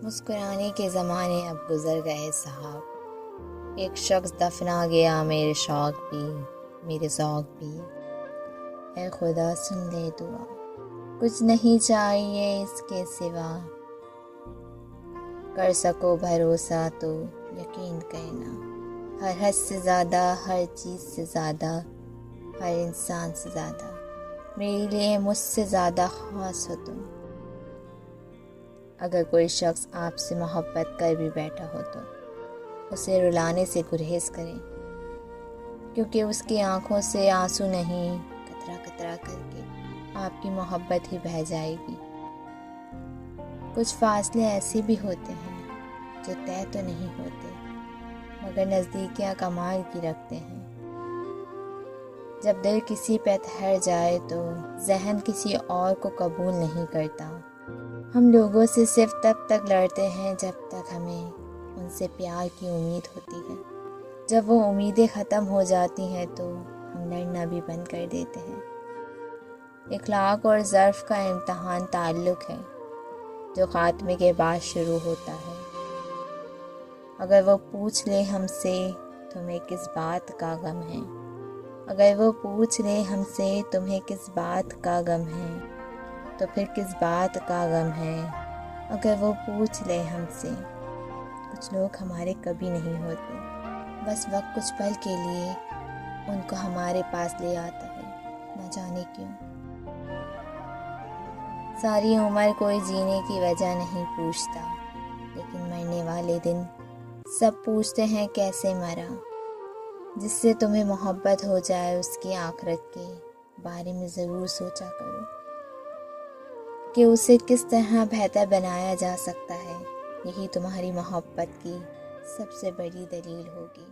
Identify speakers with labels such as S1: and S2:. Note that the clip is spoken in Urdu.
S1: مسکرانے کے زمانے اب گزر گئے صاحب، ایک شخص دفنا گیا میرے شوق بھی میرے ذوق بھی، اے خدا سن لے دعا، کچھ نہیں چاہیے اس کے سوا، کر سکو بھروسہ تو یقین کرنا، ہر حد سے زیادہ، ہر چیز سے زیادہ، ہر انسان سے زیادہ، میرے لیے مجھ سے زیادہ خاص ہو تم۔ اگر کوئی شخص آپ سے محبت کر بھی بیٹھا ہو تو اسے رلانے سے گریز کریں، کیونکہ اس کی آنکھوں سے آنسو نہیں، قطرہ قطرہ کر کے آپ کی محبت ہی بہہ جائے گی۔ کچھ فاصلے ایسے بھی ہوتے ہیں جو طے تو نہیں ہوتے مگر نزدیکیاں کمال کی رکھتے ہیں۔ جب دل کسی پہ ٹھہر جائے تو ذہن کسی اور کو قبول نہیں کرتا۔ ہم لوگوں سے صرف تب تک لڑتے ہیں جب تک ہمیں ان سے پیار کی امید ہوتی ہے، جب وہ امیدیں ختم ہو جاتی ہیں تو ہم لڑنا بھی بند کر دیتے ہیں۔ اخلاق اور ظرف کا امتحان تعلق ہے جو خاتمے کے بعد شروع ہوتا ہے۔ اگر وہ پوچھ لے ہم سے تمہیں کس بات کا غم ہے، اگر وہ پوچھ لے ہم سے تمہیں کس بات کا غم ہے، تو پھر کس بات کا غم ہے۔ اگر وہ پوچھ لے ہم سے، کچھ لوگ ہمارے کبھی نہیں ہوتے، بس وقت کچھ پل کے لیے ان کو ہمارے پاس لے آتا ہے، نہ جانے کیوں۔ ساری عمر کوئی جینے کی وجہ نہیں پوچھتا، لیکن مرنے والے دن سب پوچھتے ہیں کیسے مرا۔ جس سے تمہیں محبت ہو جائے اس کی آخرت کے بارے میں ضرور سوچا کرو کہ اسے کس طرح بہتر بنایا جا سکتا ہے، یہی تمہاری محبت کی سب سے بڑی دلیل ہوگی۔